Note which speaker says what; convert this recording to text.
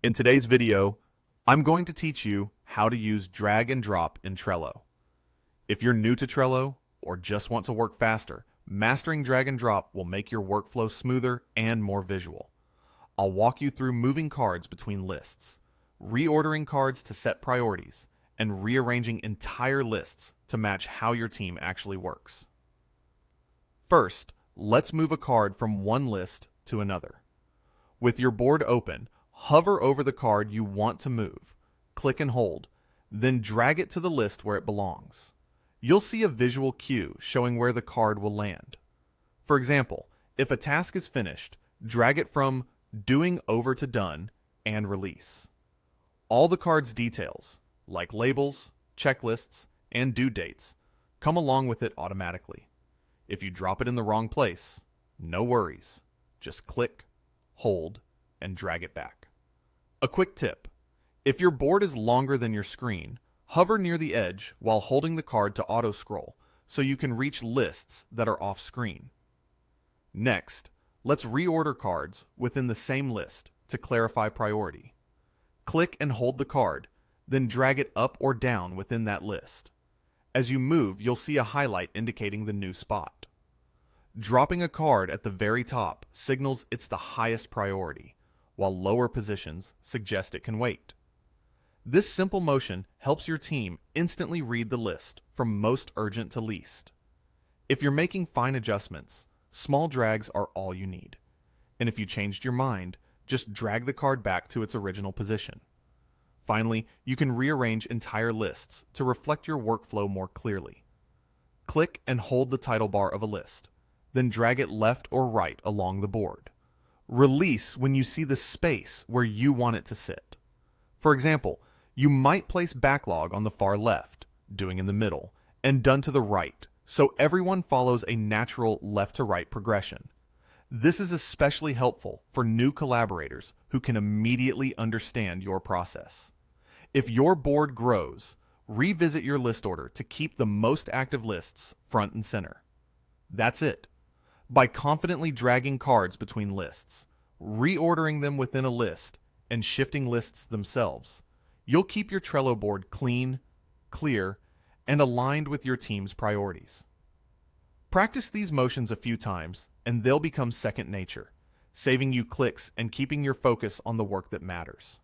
Speaker 1: In today's video, I'm going to teach you how to use drag and drop in Trello. If you're new to Trello or just want to work faster, mastering drag and drop will make your workflow smoother and more visual. I'll walk you through moving cards between lists, reordering cards to set priorities, and rearranging entire lists to match how your team actually works. First, let's move a card from one list to another. With your board open, hover over the card you want to move, click and hold, then drag it to the list where it belongs. You'll see a visual cue showing where the card will land. For example, if a task is finished, drag it from Doing over to Done and release. All the card's details, like labels, checklists, and due dates, come along with it automatically. If you drop it in the wrong place, no worries. Just click, hold, and drag it back. A quick tip: if your board is longer than your screen, hover near the edge while holding the card to auto-scroll so you can reach lists that are off-screen. Next, let's reorder cards within the same list to clarify priority. Click and hold the card, then drag it up or down within that list. As you move, you'll see a highlight indicating the new spot. Dropping a card at the very top signals it's the highest priority, while lower positions suggest it can wait. This simple motion helps your team instantly read the list from most urgent to least. If you're making fine adjustments, small drags are all you need. And if you changed your mind, just drag the card back to its original position. Finally, you can rearrange entire lists to reflect your workflow more clearly. Click and hold the title bar of a list, then drag it left or right along the board. Release when you see the space where you want it to sit. For example, you might place backlog on the far left, doing in the middle, and done to the right, so everyone follows a natural left to right progression. This is especially helpful for new collaborators who can immediately understand your process. If your board grows, revisit your list order to keep the most active lists front and center. That's it. By confidently dragging cards between lists, reordering them within a list, and shifting lists themselves, you'll keep your Trello board clean, clear, and aligned with your team's priorities. Practice these motions a few times, and they'll become second nature, saving you clicks and keeping your focus on the work that matters.